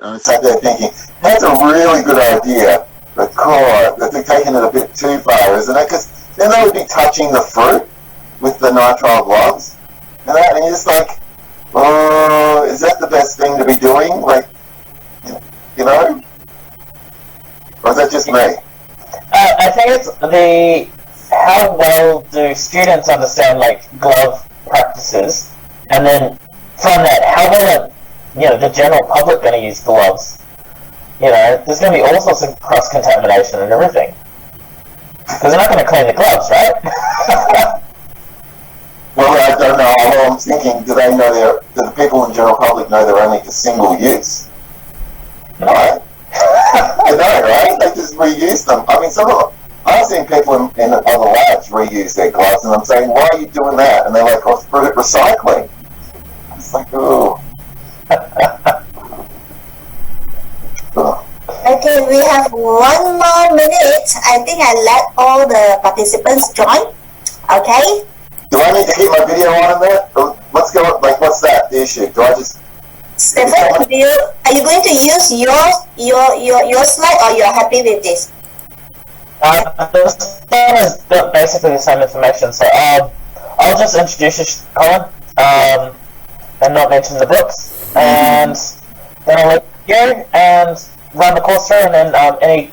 And I sat there thinking, that's a really good idea. But God, that they're taking it a bit too far, isn't it? Because then they would be touching the fruit with the nitrile gloves. And you're just like, oh, is that the best thing to be doing? Like, you know? Or is that just me? I think it's how well do students understand, like, glove practices, and then from that, how well are, the general public going to use gloves? There's going to be all sorts of cross-contamination and everything. Because they're not going to clean the gloves, right? Well, I don't know. Although I'm thinking, do the people in general public know they're only for single use? Right? They know, right? They just reuse them. I mean, I've seen people in other labs reuse their gloves, and I'm saying, why are you doing that? And they're like, oh, for recycling. It's like, ooh. Okay, we have 1 more minute. I think I let all the participants join. Okay? Do I need to keep my video on in there? What's that, the issue? Do I just... Stefan, are you going to use your slide, or you're happy with this? This is basically the same information, so I'll just introduce you, Colin, and not mention the books, and then I'll let you go and run the course through, and then any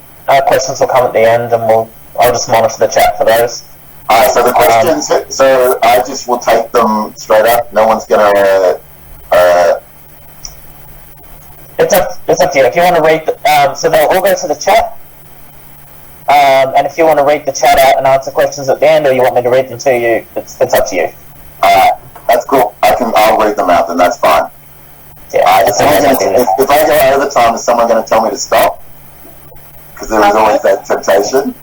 questions will come at the end, and I'll just monitor the chat for those. Alright, so the questions, so I just will take them straight up. No one's gonna. It's up to you. If you want to read, so they'll all go to the chat. And if you want to read the chat out and answer questions at the end, or you want me to read them to you, it's up to you. Alright, that's cool. I'll read them out, then that's fine. Yeah. If I go over time, is someone going to tell me to stop? Because there is always that temptation.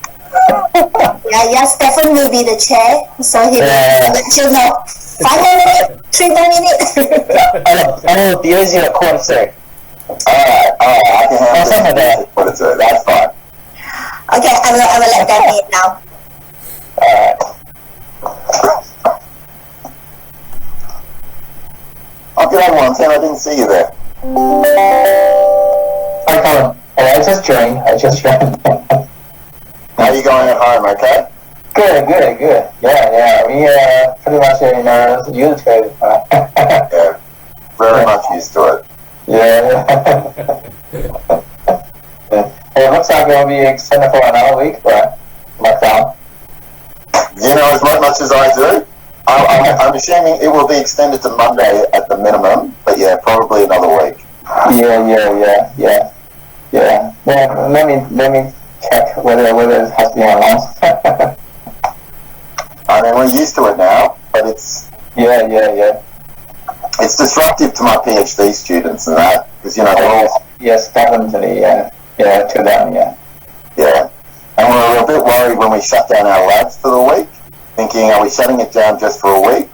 Yeah, Stefan will be the chair, so he will let you know. 5 more minutes, 3 more minutes. I'll abuse you at 1:45. Alright, I can handle it. That's fine. Okay, I will let that in now. Oh, good on one, Tim. I didn't see you there. Hi, Colin. I just joined. How are you going at home, okay? Good. Yeah. We pretty much used to it. Yeah, very much used to it. Yeah. It looks like it'll be extended for another week, but lockdown. You know as much as I do. I'm assuming it will be extended to Monday at the minimum, but yeah, probably another week. Yeah. Well, let me check whether it has been announced. I mean, we're used to it now, but it's... Yeah. It's disruptive to my PhD students and that, because, they're all... Yes, definitely, yeah, to them, yeah. Yeah. And we were a bit worried when we shut down our labs for the week, thinking, are we shutting it down just for a week?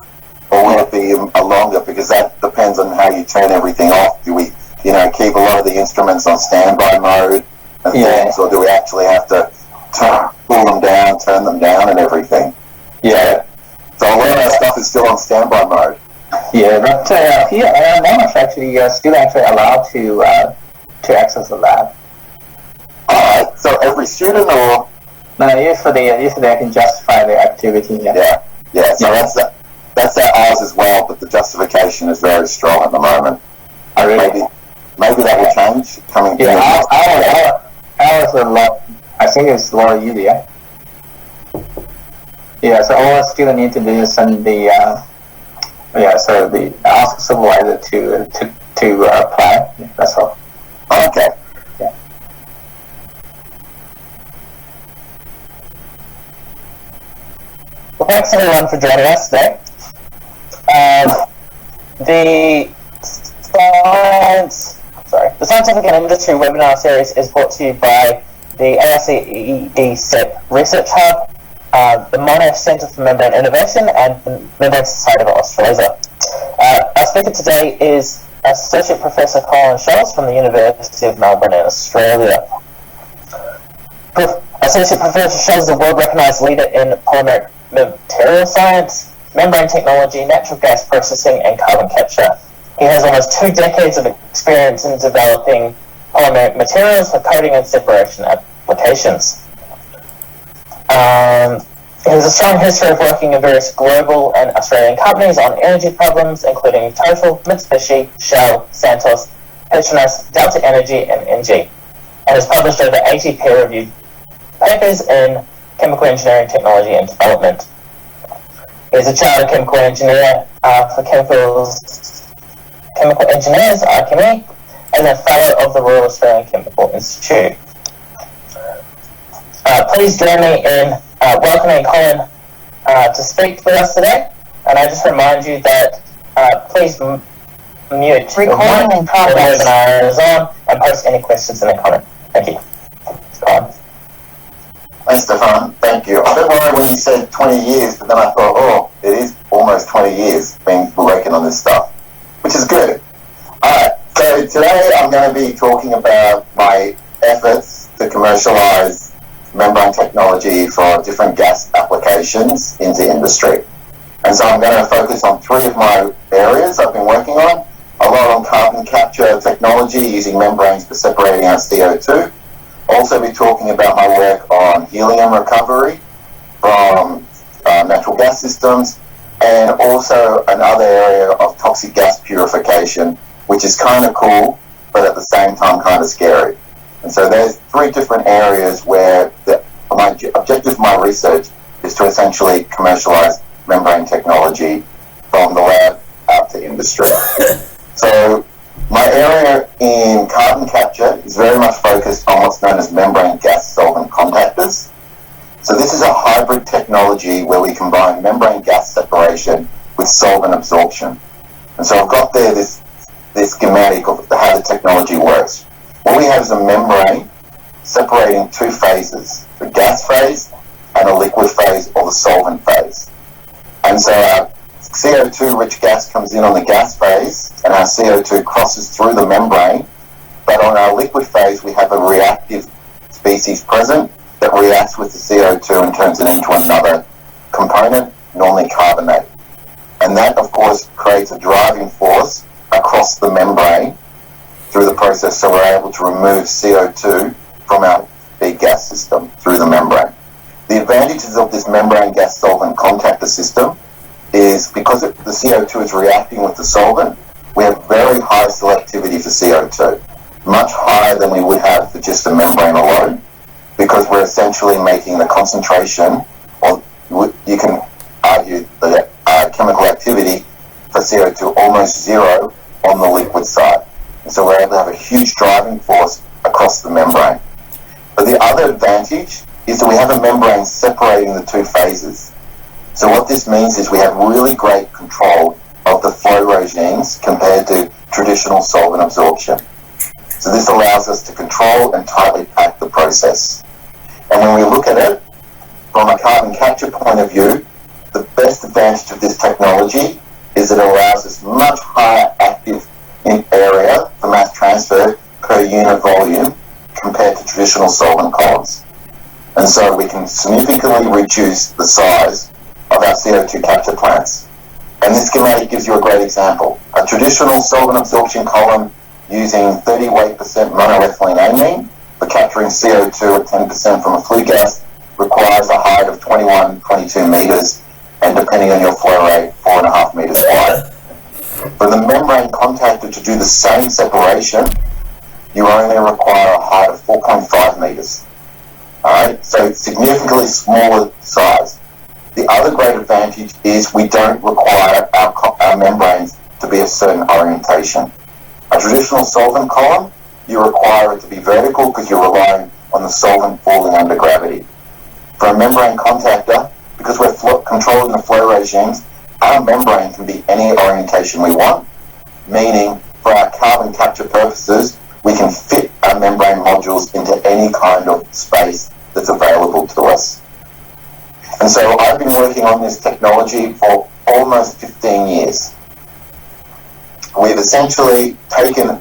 Or will it be a longer? Because that depends on how you turn everything off. Do we, keep a lot of the instruments on standby mode and things, or do we actually have to pull them down, turn them down and everything? Yeah. So a lot of our stuff is still on standby mode. Yeah, but here Monash actually still allowed to access the lab. Alright, so every student or? No, usually I can justify the activity. Yeah. So that's ours as well, but the justification is very strong at the moment. Maybe that will change coming. Yeah, ours a lot. I think it's a lot easier. Yeah, so all students need to do is send the ask supervisor to apply. Yeah, that's all. Okay. Yeah. Well, thanks everyone for joining us today. The Scientific and Industry webinar series is brought to you by the ARC-EED-CEP Research Hub, the Monash Centre for Membrane Innovation, and the Membrane Society of Australasia. Our speaker today is Associate Professor Colin Scholes from the University of Melbourne in Australia. Associate Professor Scholes is a world-recognised leader in polymeric material science, membrane technology, natural gas processing, and carbon capture. He has almost 2 decades of experience in developing polymeric materials for coating and separation applications. He has a strong history of working in various global and Australian companies on energy problems, including Total, Mitsubishi, Shell, Santos, Petronas, Delta Energy, and ENGIE, and has published over 80 peer-reviewed papers in chemical engineering, technology, and development. He is a chartered chemical engineer for Chemical Engineers, IChemE, and a fellow of the Royal Australian Chemical Institute. Please join me in welcoming Colin to speak with us today, and I just remind you that please mute Recording in progress. the webinar is on and post any questions in the comment. Thank you. Colin. Thanks, Stefan. Thank you. I don't worry when you said 20 years, but then I thought, oh, it is almost 20 years been working on this stuff, which is good. Alright, so today I'm going to be talking about my efforts to commercialize membrane technology for different gas applications into industry. And so I'm going to focus on three of my areas I've been working on. A lot on carbon capture technology using membranes for separating out CO2. Also be talking about my work on helium recovery from natural gas systems, and also another area of toxic gas purification, which is kind of cool, but at the same time kind of scary. And so there's three different areas where my objective of my research is to essentially commercialize membrane technology from the lab out to industry. So my area in carbon capture is very much focused on what's known as membrane gas solvent contactors. So this is a hybrid technology where we combine membrane gas separation with solvent absorption. And so I've got there this schematic of how the technology works. What we have is a membrane separating two phases, the gas phase and a liquid phase, or the solvent phase. And so our CO2-rich gas comes in on the gas phase, and our CO2 crosses through the membrane, but on our liquid phase we have a reactive species present that reacts with the CO2 and turns it into another component, normally carbonate. And that, of course, creates a driving force across the membrane through the process, so we're able to remove CO2 from our big gas system through the membrane. The advantages of this membrane gas solvent contactor system is because the CO2 is reacting with the solvent, we have very high selectivity for CO2, much higher than we would have for just a membrane alone, because we're essentially making the concentration, or you can argue the chemical activity for CO2 almost zero on the liquid side. And so we're able to have a huge driving force across the membrane. But the other advantage is that we have a membrane separating the two phases. So what this means is we have really great control of the flow regimes compared to traditional solvent absorption. So this allows us to control and tightly pack the process. And when we look at it from a carbon capture point of view, the best advantage of this technology is it allows us much higher active area for mass transfer per unit volume compared to traditional solvent columns. And so we can significantly reduce the size of our CO2 capture plants. And this schematic gives you a great example. A traditional solvent absorption column using 30 weight % monoethylene amine for capturing CO2 at 10% from a flue gas requires a height of 21, 22 meters, and depending on your flow rate, 4.5 meters wide. For the membrane contactor to do the same separation, you only require a height of 4.5 meters. Alright, so it's significantly smaller size. The other great advantage is we don't require our membranes to be a certain orientation. A traditional solvent column, you require it to be vertical because you're relying on the solvent falling under gravity. For a membrane contactor, because we're controlling the flow regimes, our membrane can be any orientation we want, meaning for our carbon capture purposes, we can fit our membrane modules into any kind of space that's available to us. And so I've been working on this technology for almost 15 years. We've essentially taken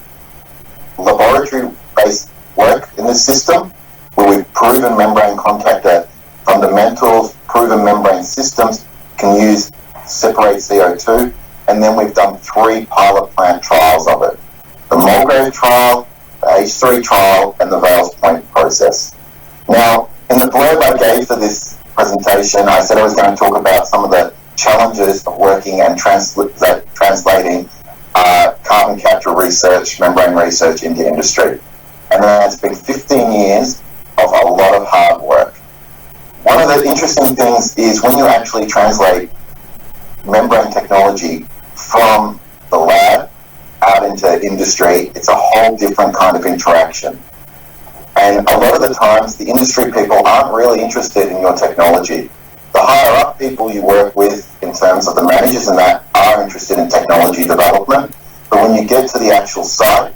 laboratory-based work in this system, where we've proven membrane contactor fundamentals, proven membrane systems can separate CO2, and then we've done 3 pilot plant trials of it. The Mulgrave trial, the H3 trial and the Vales Point process. Now, in the blurb I gave for this presentation, I said I was going to talk about some of the challenges of working and translating carbon capture research, membrane research into industry. And that's been 15 years of a lot of hard work. One of the interesting things is when you actually translate membrane technology from the lab out into industry, it's a whole different kind of interaction. And a lot of the times, the industry people aren't really interested in your technology. The higher up people you work with, in terms of the managers and that, are interested in technology development. But when you get to the actual site,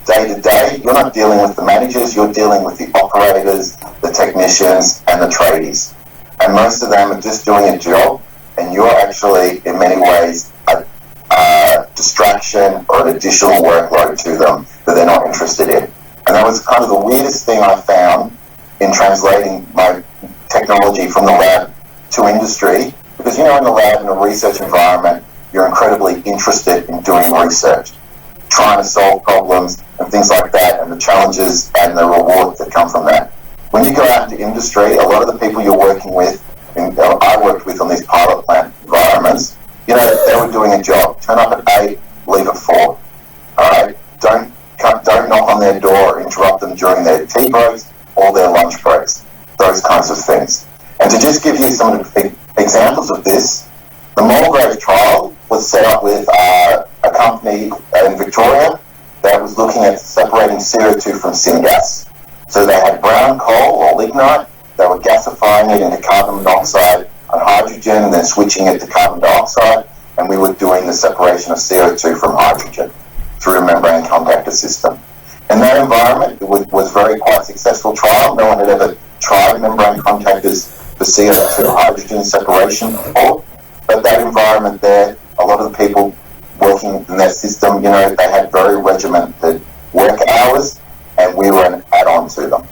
day to day, you're not dealing with the managers, you're dealing with the operators, the technicians, and the tradies. And most of them are just doing a job, and you're actually, in many ways, a distraction or an additional workload to them that they're not interested in. And that was kind of the weirdest thing I found in translating my technology from the lab to industry, because in the lab, in a research environment, you're incredibly interested in doing research, trying to solve problems and things like that, and the challenges and the rewards that come from that. When you go out into industry, a lot of the people you're working with, and I worked with on these pilot plant environments, they were doing a job. Turn up at 8, leave at 4. All right? Don't knock on their door, interrupt them during their tea breaks or their lunch breaks. Those kinds of things. And to just give you some examples of this, the Mulgrave trial was set up with a company in Victoria that was looking at separating CO2 from syngas. So they had brown coal or lignite, they were gasifying it into carbon monoxide and hydrogen and then switching it to carbon dioxide, and we were doing the separation of CO2 from hydrogen through a membrane contactor system. In that environment, it was very quite successful trial. No one had ever tried membrane contactors for CO2 hydrogen separation before, but that environment there, a lot of the people working in that system, they had very regimented work hours, and we were an add-on to them.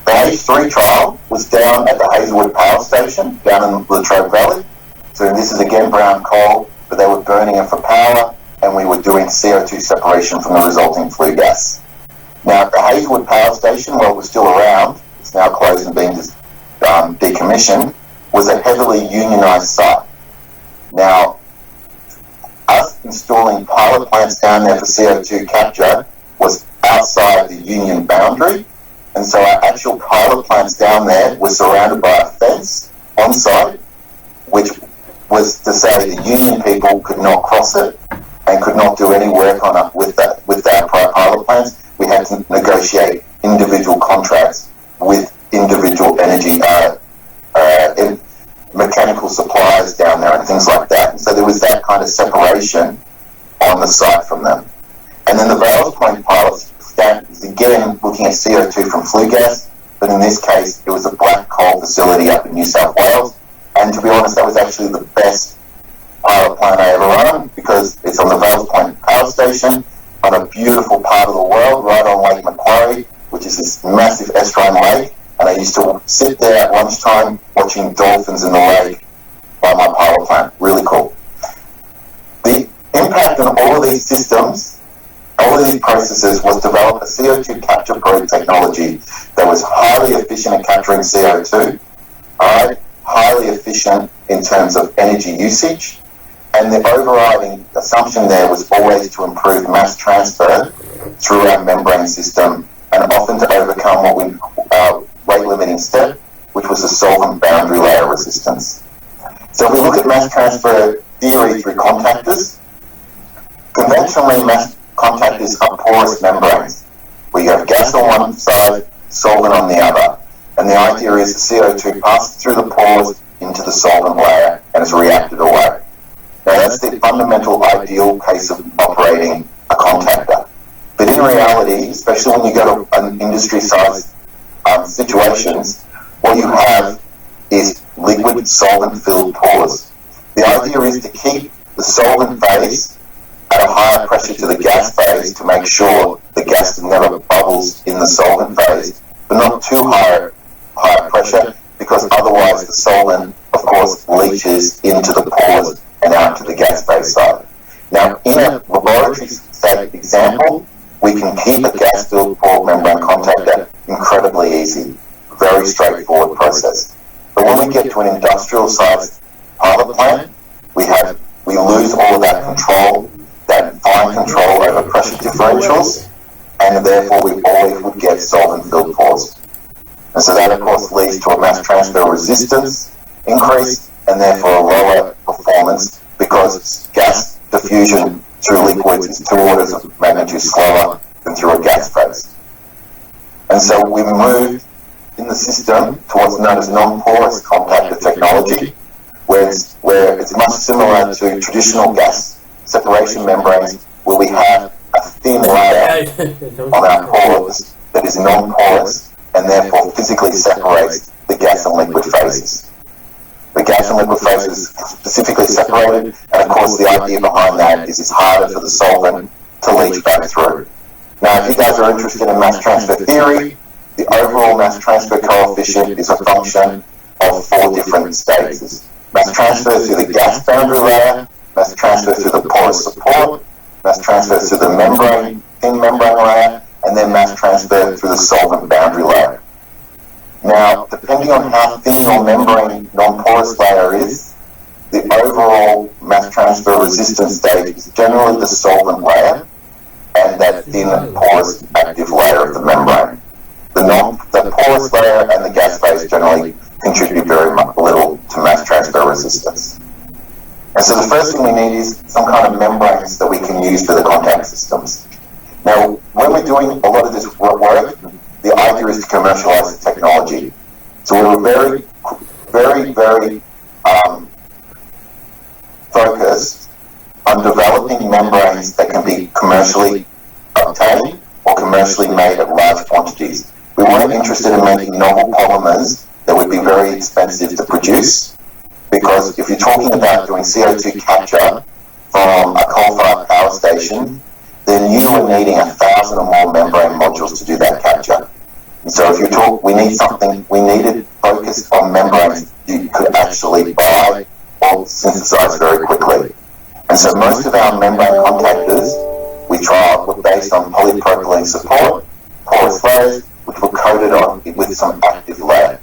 The H3 trial was down at the Hazelwood Power Station, down in the Latrobe Valley. So this is again brown coal, but they were burning it for power, and we were doing CO2 separation from the resulting flue gas. Now, the Hazelwood Power Station, while it was still around, it's now closed and being decommissioned, was a heavily unionised site. Now, us installing pilot plants down there for CO2 capture was outside the union boundary, and so our actual pilot plants down there were surrounded by a fence on site, which was to say the union people could not cross it and could not do any work on it with our pilot plants. We had to negotiate individual contracts with individual energy mechanical suppliers down there and things like that. And so there was that kind of separation on the site from them. And then the Vales Point pilot is again looking at CO2 from flue gas, but in this case it was a black coal facility up in New South Wales. And to be honest, that was actually the best pilot plant I ever run, because it's on the Vales Point Power Station on a beautiful part of the world, right on Lake Macquarie, which is this massive estuarine lake. And I used to sit there at lunchtime watching dolphins in the lake by my pilot plant. Really cool. The impact on all of these systems, all of these processes, was develop a CO2 capture probe technology that was highly efficient at capturing CO2, all right, highly efficient in terms of energy usage, and the overriding assumption there was always to improve mass transfer through our membrane system, and often to overcome what we rate limiting step, which was the solvent boundary layer resistance. So if we look at mass transfer theory through contactors, conventionally mass contactors are porous membranes, where you have gas on one side, solvent on the other. And the idea is the CO2 passes through the pores into the solvent layer and is reacted away. Now that's the fundamental ideal case of operating a contactor. But in reality, especially when you go to an industry-sized situations, what you have is liquid solvent-filled pores. The idea is to keep the solvent phase at a higher pressure to the gas phase to make sure the gas never bubbles in the solvent phase, but not too high pressure, because otherwise the solvent, of course, leaches into the pores and out to the gas phase side. Now, in a laboratory example, we can keep a gas-filled pore membrane contactor incredibly easy. Very straightforward process. But when we get to an industrial-sized pilot plant, we lose all of that control, that fine control over pressure differentials, and therefore we always would get solvent-filled pores. And so that, of course, leads to a mass transfer resistance increase, and therefore a lower performance, because gas diffusion through liquids is 2 orders of magnitude slower than through a gas phase. And so we moved in the system to what's known as non-porous compactor technology, where it's much similar to traditional gas separation membranes, where we have a thin layer on our pores that is non-porous and therefore physically separates the gas and liquid phases. The gas and liquid phases specifically separated, and of course the idea behind that is it's harder for the solvent to leach back through. Now, if you guys are interested in mass transfer theory, the overall mass transfer coefficient is a function of 4 different stages. Mass transfer through the gas boundary layer, mass transfer through the porous support, mass transfer through the membrane, thin membrane layer, and then mass transfer through the solvent boundary layer. Now, depending on how thin your membrane non-porous layer is, the overall mass transfer resistance stage is generally the solvent layer and that thin porous active layer of the membrane. The porous layer and the gas phase generally contribute very little to mass transfer resistance. And so the first thing we need is some kind of membranes that we can use for the contact systems. Now, when we're doing a lot of this work, the idea is to commercialize the technology. So we were very focused on developing membranes that can be commercially obtained or commercially made at large quantities. We weren't interested in making novel polymers that would be very expensive to produce, because if you're talking about doing CO2 capture from a coal-fired power station, then you are needing 1,000 or more membrane modules to do that capture. And so if you talk, we needed focus on membranes you could actually buy or synthesize very quickly. And so most of our membrane contactors we trialed were based on polypropylene support, porous layers, which were coated on with some active layer.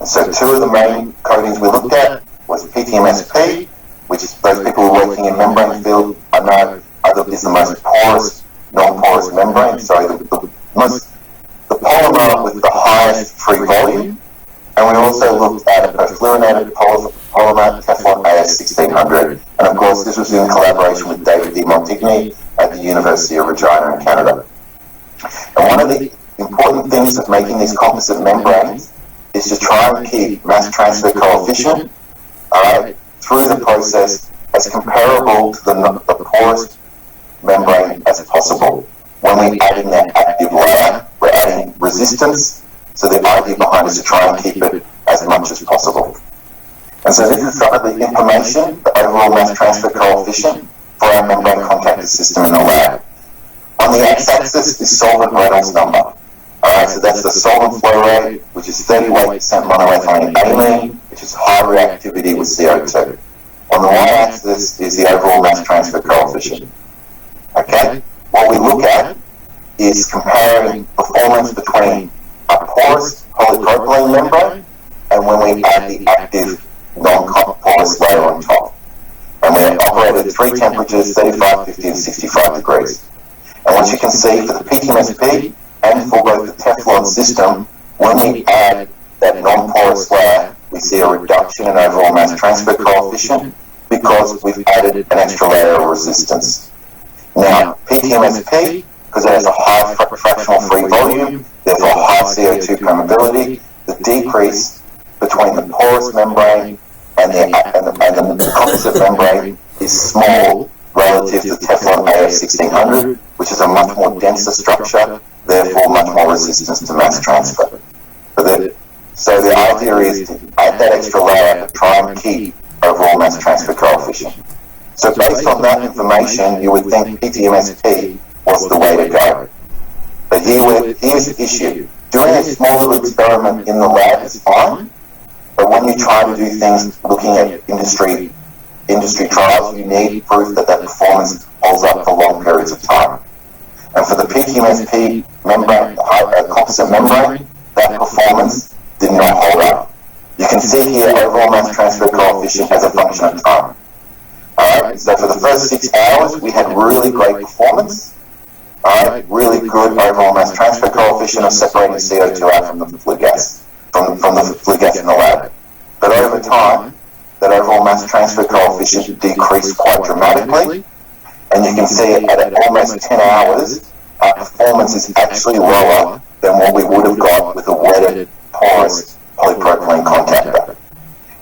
And so 2 of the main coatings we looked at was PTMSP, which those people who are working in membrane field I know is the most porous, non-porous membrane, the polymer with the highest free volume. And we also looked at a perfluorinated polymer, Teflon AS1600. And of course, this was in collaboration with David D. Montigny at the University of Regina in Canada. And one of the important things of making these composite membranes is to try and keep mass transfer coefficient through the process as comparable to the porous membrane as possible. When we're adding that active layer, we're adding resistance, so the idea behind is to try and keep it as much as possible. And so this is some of the information, the overall mass transfer coefficient for our membrane contactor system in the lab. On the x-axis is solvent Reynolds number. Alright, so that's the solvent flow rate, which is 38% monoethylene amine, which is high reactivity with CO2. On the y-axis is the overall mass transfer coefficient. Okay? What we look at is comparing performance between a porous polypropylene membrane and when we add the active non-porous layer on top. And we operate at 3 temperatures, 35, 50 and 65 degrees. And what you can see for the PTMSP and for both the Teflon system, when we add that non-porous layer, we see a reduction in overall mass transfer coefficient because we've added an extra layer of resistance. Now, PTMSP, because it has a high fractional free volume, therefore high CO2 permeability, the decrease between the porous membrane and the composite membrane is small relative to Teflon AS1600, which is a much more denser structure, therefore much more resistance to mass transfer. So the idea is to add that extra layer to try and keep overall mass transfer coefficient. So based on that information, you would think PTMSP was the way to go. But here's the issue. Doing a small little experiment in the lab is fine, but when you try to do things looking at industry trials, you need proof that performance holds up for long periods of time. And And for the PTMSP membrane, composite membrane, that performance did not hold up. You can see here overall mass transfer coefficient as a function of time. Alright, so for the first 6 hours, we had really great performance. Alright, really good overall mass transfer coefficient of separating CO2 out from the flue gas, from the flue gas in the lab. But over time, that overall mass transfer coefficient decreased quite dramatically. And you can see at almost 10 hours, our performance is actually lower than what we would have got with a wetted, porous polypropylene contactor.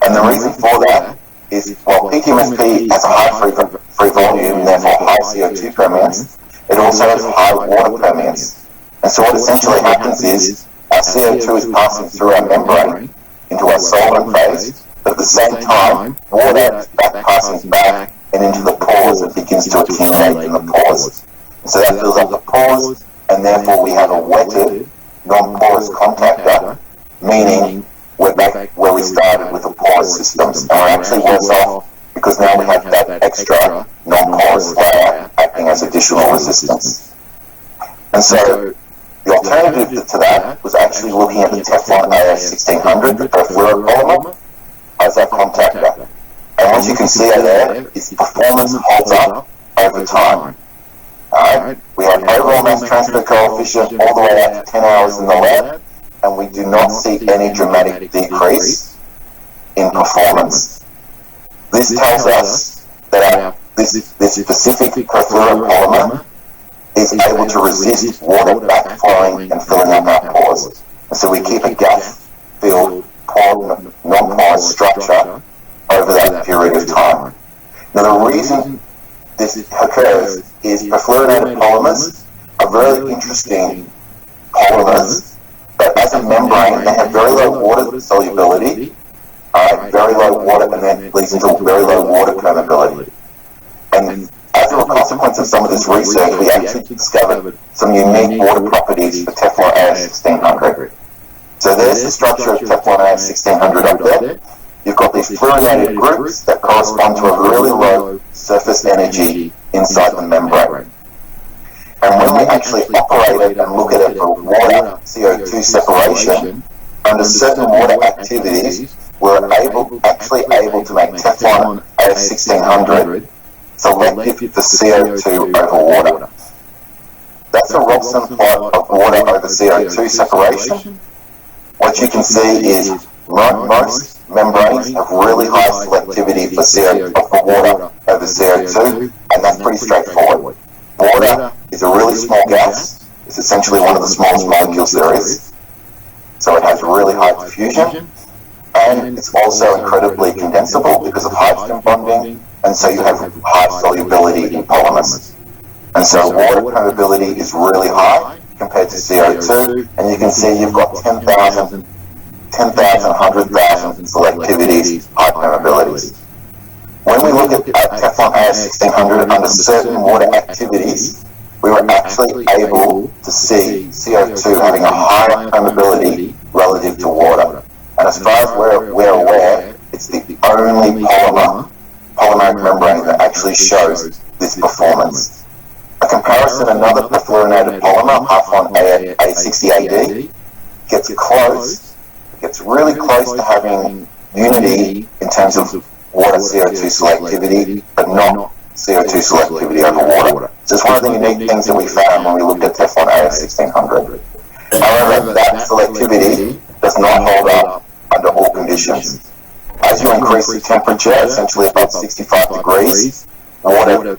And the reason for that is, while PTMSP has a high free volume and therefore high CO2 permeance, it also has high water permeance. And so what essentially happens is, our CO2 is passing through our membrane into our solvent phase, but at the same time, water is passing back and into the pores and begins to accumulate in the pores. And so that fills up the pores, and therefore we have a wetted, non-porous contactor, meaning we're back where we started with the porous systems, and we're actually worse off because now we have that extra non-porous layer acting as additional resistance. And so the alternative to that was actually looking at the Teflon AS1600, the perfluoropolymer, as our contactor. And what you can see there is performance holds up over time. Alright, we have overall mass transfer coefficient all the way out to 10 hours in the lab, and we do not see any dramatic decrease in performance. This tells us that this specific perfluoropolymer is able to resist water backflowing and filling up our pores. And so we keep a gas-filled, non-porous structure over that period of time. Now the reason this occurs is perfluorinated polymers are very interesting polymers, but as a membrane they have very low water solubility, very low water, and then leads into very low water permeability. And as a consequence of some of this research, we actually discovered some unique water properties for Teflon AS1600. So there's the structure of Teflon AS1600 up there. You've got these fluorinated groups that correspond to a really low surface energy inside the membrane. And when we actually operate it and look at it for water CO2 separation, under certain water activities, we're actually able to make Teflon AS1600 selective for CO2 over water. That's a Robson plot of water over CO2 separation. What you can see is most membranes have really high selectivity for water over CO2, and that's pretty straightforward. Water is a really small gas. It's essentially one of the smallest molecules there is. So it has really high diffusion, and it's also incredibly condensable because of hydrogen bonding, and so you have high solubility in polymers. And so water permeability is really high compared to CO2, and you can see you've got 10,000, 100,000 selectivities, high permeabilities. When we look at Teflon AS1600 under certain water activities, we were actually able to see CO2 having a higher permeability relative to water. And as far as we're aware, it's the only polymeric membrane that actually shows this performance. A comparison, another perfluorinated polymer, Arfon A60AD, gets really close to having unity in terms of water CO2 selectivity, but not CO2 selectivity over water. So it's one of the unique things that we found when we looked at Teflon AS1600. However, that selectivity does not hold up under all conditions. As you increase the temperature, essentially above 65 degrees, water,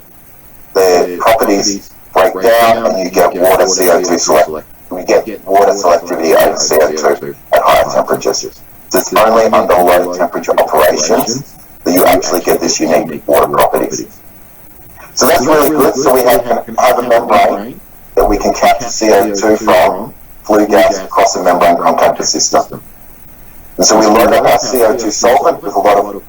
the properties break down and you get water CO2 selectivity. We get water selectivity over CO2 at higher temperatures. So it's only under low temperature operations that you actually get this unique water properties. So that's really good. So we have a membrane that we can capture CO2 from flue gas across a membrane contactor system. And so we load up our CO2 solvent with a lot of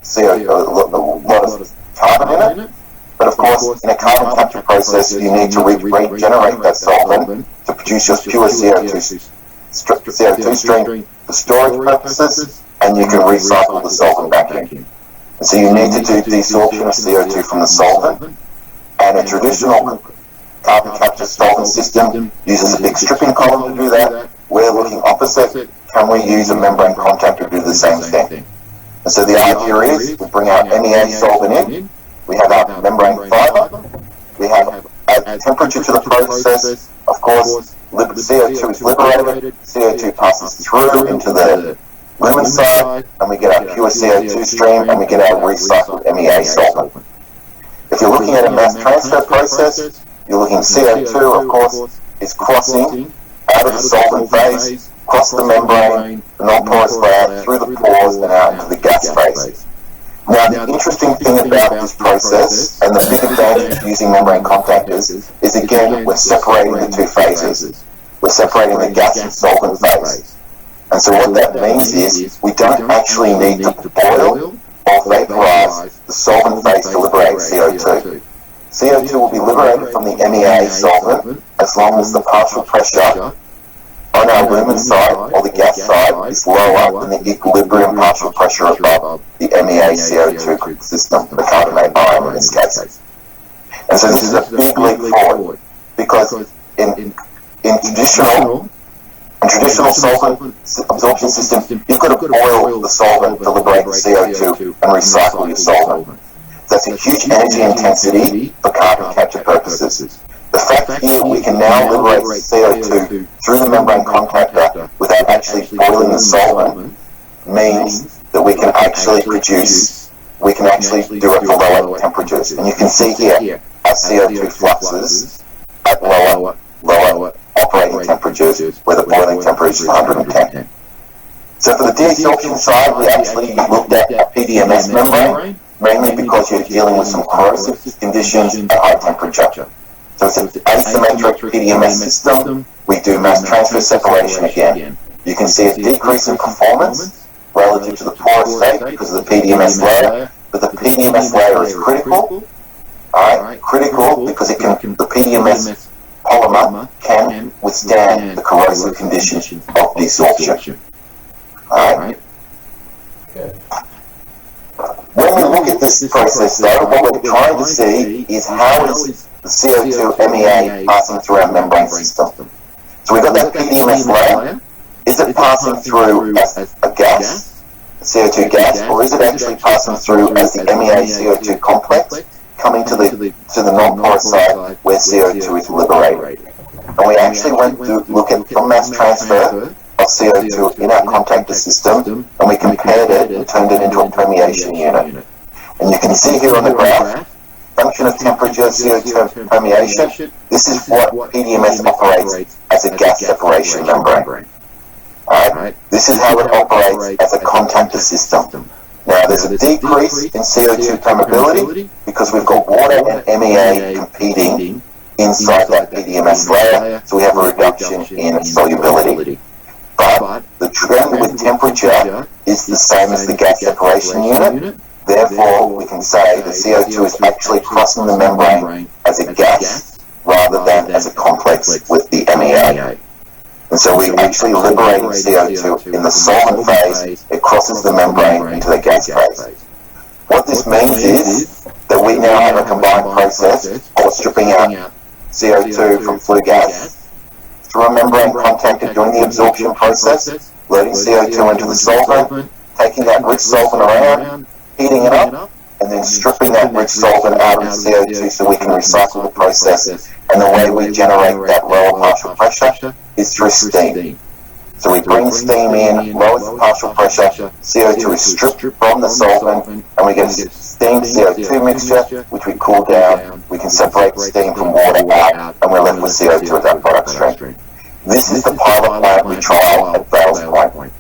carbon in it. But of course, in a carbon capture process, you need to regenerate that solvent to produce your pure CO2 stream for storage purposes, and you can recycle the solvent back in. So you need to do desorption of CO2 from the solvent, and a traditional carbon capture solvent system uses a big stripping column to do that. We're looking opposite. Can we use a membrane contactor to do the same thing? And so the idea is we bring our MEA solvent in, we have our membrane fiber, we have a temperature to the process, of course, CO2 is liberated, CO2 passes through into the lumen side, and we get our pure CO2 stream, and we get our recycled MEA solvent. If you're looking at a mass transfer process, you're looking CO2, of course, is crossing out of the solvent phase, across the membrane, the non-porous layer, through the pores, and out into the gas phase. Now, the interesting thing about this process, and the big advantage of using membrane contactors, is again, we're separating the two phases. We're separating the gas and solvent phase. And so what that means is, we don't actually need to boil or vaporize the solvent phase to liberate CO2. CO2 will be liberated from the MEA solvent as long as the partial pressure on our lumen side, or the gas side, is lower than the equilibrium partial pressure above the MEA CO2 system, the carbonate ion in this case. And so this is a big leap forward, because in traditional solvent absorption system, you've got to boil the solvent to liberate the CO2 and recycle your solvent. That's a huge energy intensity for carbon capture purposes. The fact here we can now liberate CO2 through the membrane contactor without actually boiling the solvent means that we can actually do it for lower temperatures. And you can see here our CO2 fluxes at lower operating temperatures, where the boiling temperature is 110. So for the deabsorption side, we actually looked at a PDMS membrane, mainly because you're dealing with some corrosive conditions at high temperature. So it's an asymmetric PDMS system. We do mass transfer separation again. You can see a decrease in performance relative to the porous state because of the PDMS layer, but the PDMS layer is critical. Critical because the PDMS polymer can withstand the corrosive conditions of desorption. When we look at this process though, what we're trying to see is how is the CO2 MEA passing through our membrane system. So we've got that PDMS layer. Is it passing through as a gas, a CO2 gas, or is it actually passing through as the MEA CO2 complex coming to the non-porous side where CO2 is liberated? And we actually went to look at from mass transfer of CO2 in our contactor system, and we compared it and turned it into a permeation unit. And you can see here on the graph, function of temperature, CO2 permeation. This is what PDMS operates as a gas separation membrane. This is how it operates as a contactor system. Now there's a decrease in CO2 permeability because we've got water and MEA competing inside that PDMS layer, so we have a reduction in solubility. But the trend with temperature is the same as the gas separation unit. Therefore, we can say the CO2 is actually crossing the membrane as a gas rather than as a complex with the MEA. And so we're actually liberating CO2 in the solvent phase. It crosses the membrane into the gas phase. What this means is that we now have a combined process for stripping out CO2 from flue gas through a membrane contactor during the absorption process, loading CO2 into the solvent, taking that rich solvent around, heating it up, and then stripping that rich solvent out of the CO2 so we can recycle the process. And the way we generate that lower partial pressure is through steam. So we bring steam in, lowers the partial pressure, CO2 is stripped from the solvent, and we get a steam CO2 mixture, which we cool down. We can separate the steam from water out, and we're left with CO2 as our product stream. This is the pilot plant we trialed at Vales Point.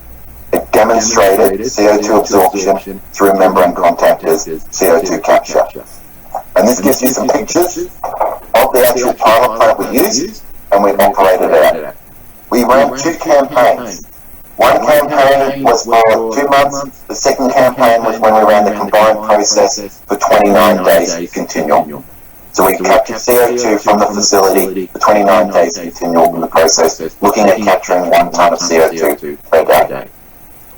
It demonstrated CO2 absorption through membrane contactors, CO2 capture. And this gives you some pictures of the actual pilot plant we used, and we operated it out. We ran 2 campaigns. One campaign was for 2 months, the second campaign was when we ran the combined process for 29 days continual. So we captured CO2 from the facility for 29 days continual in the process, looking at capturing 1 tonne of CO2 per day.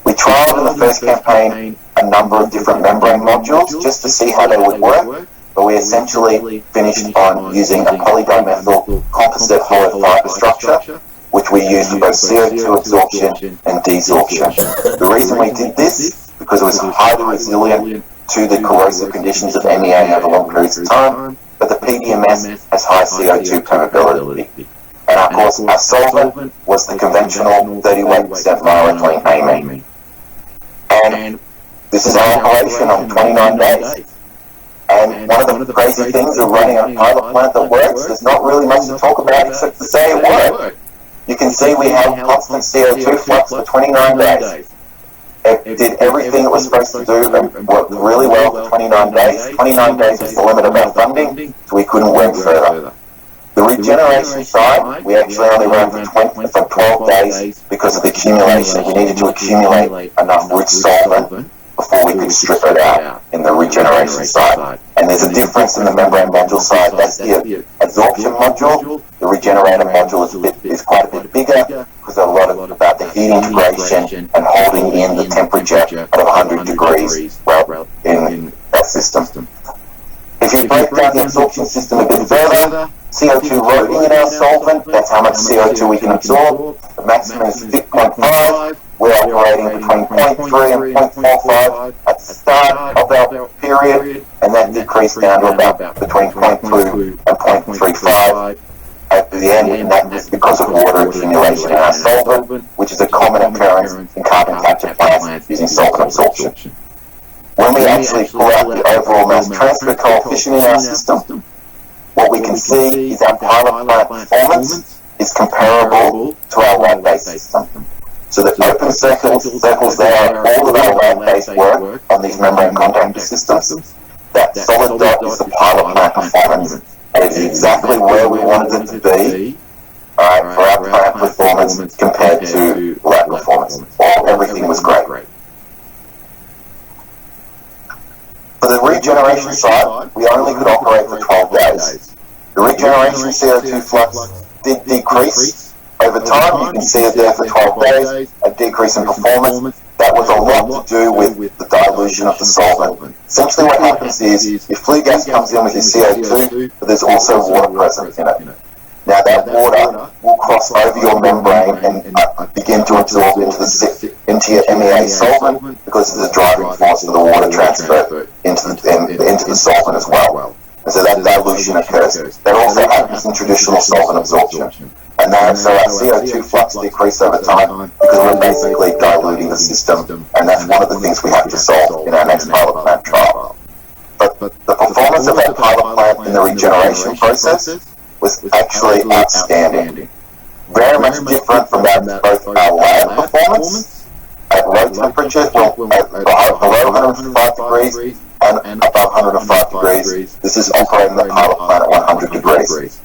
We trialled in the first campaign a number of different membrane modules just to see how they would work, but we essentially finished on using a polydimethyl composite hollow fiber structure, which we used for both CO2 absorption and desorption. The reason we did this, because it was highly resilient to the corrosive conditions of MEA over long periods of time, but the PDMS has high CO2 permeability. And of course, our solvent was the conventional 38% monoethylene amine. And this is our operation on 29 days. And one of the crazy things of running a pilot plant that works, there's not really much to talk about except to say it worked. You can see we have constant CO2 flux for 29 days. It did everything it was supposed to do and worked really well for 29 days. 29 days was the limit of our funding, so we couldn't work further. The regeneration side, we actually only ran for 12 days because of the accumulation. We needed to accumulate enough rich solvent before we could strip it out in the regeneration side. And there's a difference in the membrane module side. That's the absorption module. The regenerator module is quite a bit bigger because a lot of about the heat integration and holding in the temperature at 100 degrees in that system. If you break down the absorption system a bit further, CO2 loading in our solvent, that's how much CO2 we can absorb. The maximum is 0.5. We're operating between 0.3 and 0.45 at the start of our period, and that decreased down to about between 0.2 and 0.35 at the end, and that is because of water accumulation in our solvent, which is a common occurrence in carbon capture plants using solvent absorption. When we actually pull out the overall mass transfer coefficient in our system, what we can see is our pilot plant performance is comparable to our lab-based system. So the open circles there are all of our lab-based work on these membrane contactor systems. That solid dot is the pilot plant performance, and it is exactly where we wanted it to be for our plant performance compared to lab performance. Everything was great. For the regeneration side, we only could operate for 12 days. The regeneration CO2 flux did decrease over time. You can see it there for 12 days, a decrease in performance. That was a lot to do with the dilution of the solvent. Essentially what happens is, if flue gas comes in with your CO2, but there's also water present in it. Now that water will cross over your membrane and begin to absorb into your MEA solvent because it's the driving force for the water transfer into the solvent as well. And so that dilution occurs. That also happens in traditional solvent absorption. And so our CO2 flux decreased over time because we're basically diluting the system, and that's one of the things we have to solve in our next pilot plant trial. But the performance of that pilot plant in the regeneration process was actually outstanding. Very much different from both our lab performance at low temperatures, below 105 degrees and above 105 degrees. This is operating the pilot plant at 100 degrees.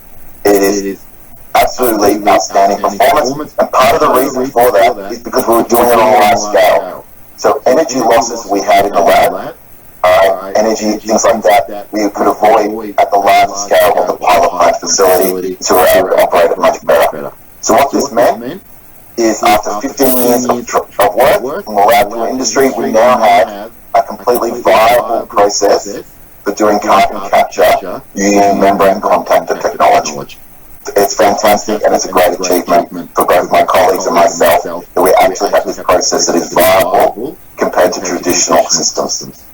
It is absolutely outstanding performance, and part of the reason for that is because we were doing it on a large scale. So energy losses we had in the lab, energy, things like that, we could avoid at the large scale of the pilot plant facility, so we're able to operate it much better. So what this meant is after 15 years of work from the lab to industry, we now have a completely viable process for doing carbon capture using membrane contactor technology. It's fantastic, and it's a great achievement for both my colleagues and myself that we actually have this process that is viable compared to traditional systems.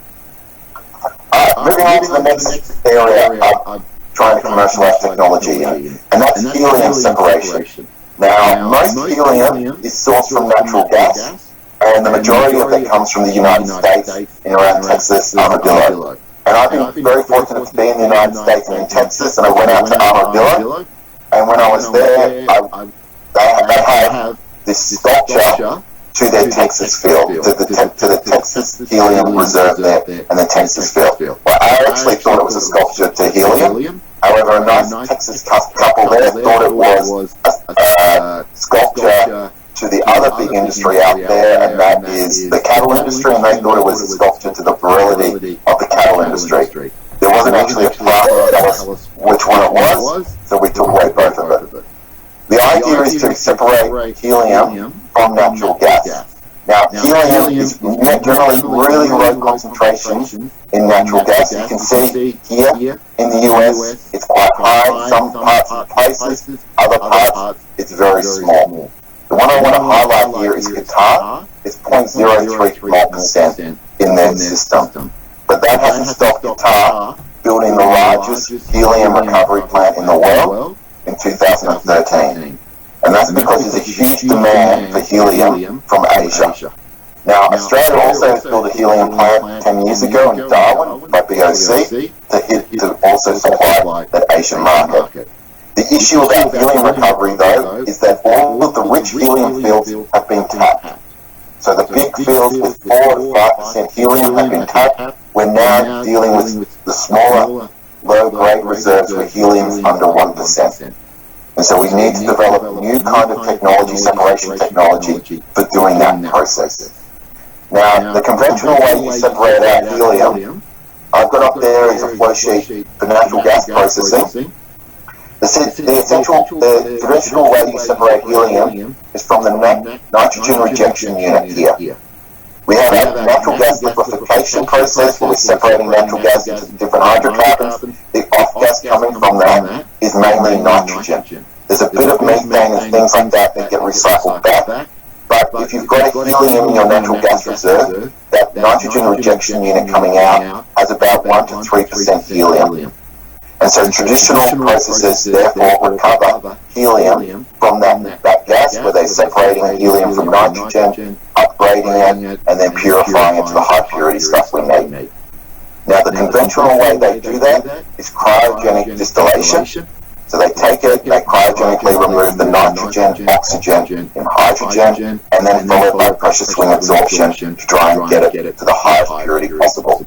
Moving on to the next area of trying to commercialize technology, and that's helium separation. Now, most helium is sourced from natural gas, and the majority of it comes from the United States in around Texas, Armadillo. And I've been very fortunate to be in the United States and in Texas, and I went out to Armadillo, and when I was there, they have this sculpture to their Texas field, to the Texas helium reserve there, and the Texas field. Well, I actually thought it was a sculpture to helium. However, a nice Texas couple there thought it was a sculpture to the other big industry out there, and that is the cattle industry, and they thought it was a sculpture to the virility of the cattle industry. There wasn't actually a plaque to tell us which one it was, so we took away both of it. The idea is to separate helium from natural gas. Now, helium is generally really low concentrations in natural gas. You can see here in the US, it's quite high. Some parts of places, other parts, it's very small. The one I want to highlight here is Qatar. It's 0.03% in their system. But that hasn't stopped Qatar building the largest helium recovery plant in the world in 2013. And that's because there's a huge demand for helium from Asia. Now, Australia also built a helium plant 10 years ago in Darwin by BOC to also supply that Asian market. The issue about helium recovery, though, is that all of the rich helium fields have been tapped. So the big fields with 4 to 5% helium have been tapped. We're now dealing with the smaller, low-grade reserves where helium is under 1%. And so we need to develop new kind of technology, separation technology, for doing that process. Now, the conventional way you separate out helium, I've got up there is a flow sheet for natural gas processing. The traditional way you separate helium is from the nitrogen rejection unit here. We have a natural gas liquefaction process where we're separating natural gas into different hydrocarbons. The off gas coming from that is mainly nitrogen. There's a bit of methane and things like that that get recycled back. But if you've got a helium in your natural gas reserve, that nitrogen rejection unit coming out has about 1 to 3% helium. And so traditional processes therefore recover helium from that gas, where they're separating helium from nitrogen, upgrading it, and then purifying it to the high purity stuff we need. Now, the conventional way they do that is cryogenic distillation. So they take it, they cryogenically remove the nitrogen, oxygen, and hydrogen, and then follow it by pressure swing absorption to try and get it to the highest purity possible.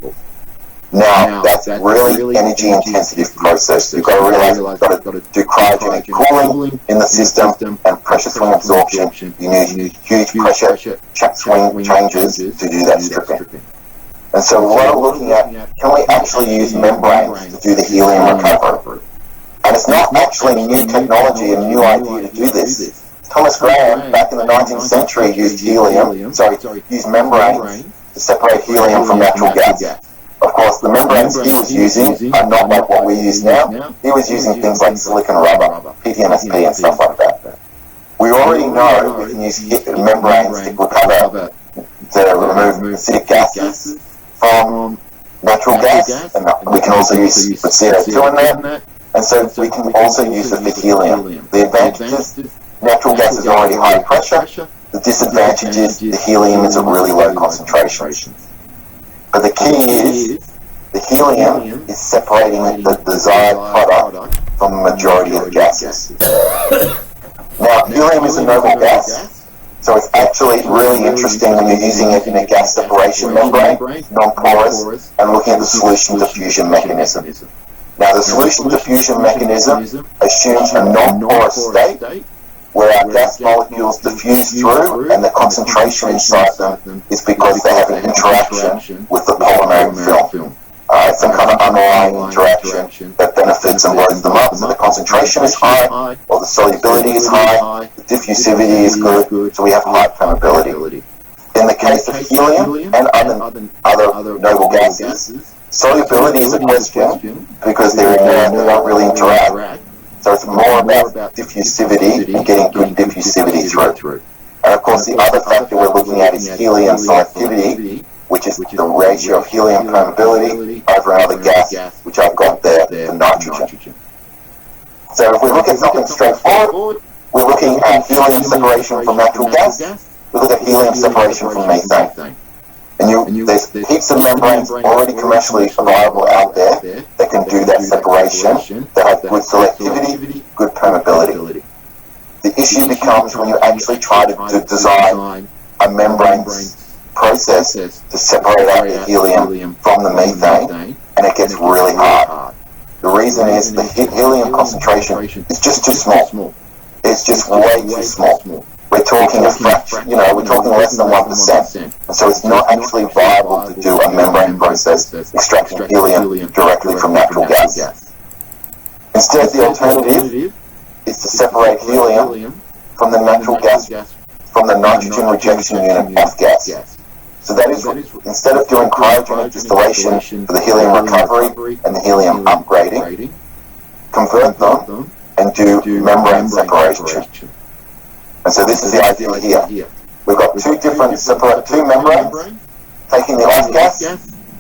Now, that's a really energy-intensive process. You've got to realize you've got to do cryogenic cooling in the system and pressure swing absorption. You need huge pressure swing changes to do that stripping. And so what we're looking at, can we actually use membranes to do the helium recovery? And it's not actually new technology, a new idea to do this. Thomas Graham, back in the 19th century, used membranes to separate helium from natural gas. Of course, the membranes he was using are not like what we use now. He was using things like silicon rubber, PTMSP and stuff like that. We already know we can use membranes to recover, to remove acidic gases from natural gas, and we can also use CO2 in there. And so we can also use it for helium. The advantages, natural gas is already high pressure. The disadvantage is the helium is a really low concentration. But the key is the helium is separating the desired product from the majority of the gases. Now, helium is a noble gas, so it's actually really interesting when you're using it in a gas separation membrane, non-porous, and looking at the solution diffusion mechanism. Now, the solution diffusion mechanism assumes a non-porous state where our gas molecules diffuse through and the concentration inside them is because they have an interaction with the polymeric film. Some kind of underlying interaction that benefits and blows them up. So the concentration is high, or the solubility is high, the diffusivity is good, so we have high permeability. In the case of helium and other noble gases, solubility is a question because they don't really interact. So it's more about diffusivity and getting good diffusivity through. And of course, the other factor we're looking at is helium selectivity, which is the ratio of helium permeability over another gas, which I've got there for nitrogen. So if we look at something straightforward, we're looking at helium separation from natural gas, we look at helium separation from methane. And there's heaps of membranes already commercially available out there that can do that separation, that have good selectivity, good permeability. The issue becomes when you actually try to design a membrane process to separate out the helium from the methane, and it gets really hard. The reason is the helium concentration is just too small. It's just way too small. We're talking a fraction, we're talking less than 1%. And so it's not actually viable to do a membrane process extracting helium directly from natural gas. Instead, the alternative is to separate helium from the natural gas from the nitrogen rejection unit off gas. So that is, instead of doing cryogenic distillation for the helium recovery and the helium upgrading, convert them and do membrane separation. And so this is the idea here. We've got two membranes, taking the off gas,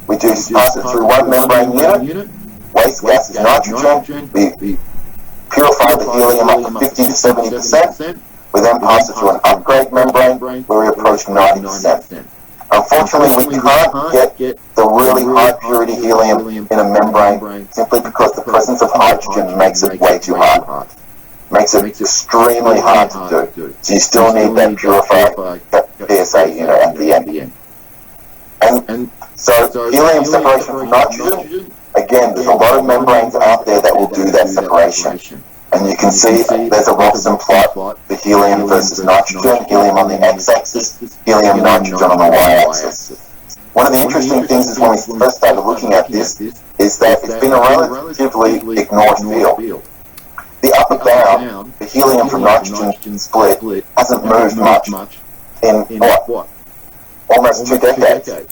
we do pass it through one membrane unit, waste gas is nitrogen, we purify the helium up to 50 to 70%, we then pass it through an upgrade membrane where we approach 90%. Unfortunately, we can't get the really high purity helium in a membrane simply because the presence of hydrogen makes it way too hard. Makes it extremely hard to do. So you still need that purified PSA unit at the end. And so helium separation from nitrogen, again, there's a lot of membranes out there that will do that separation. And you can see there's a Robson plot for helium versus nitrogen, helium on the x-axis, helium nitrogen on the y-axis. One of the interesting things is when we first started looking at this, is that it's been a relatively ignored field. The upper bound, the helium from nitrogen split, hasn't moved much in what? Almost 2 decades. It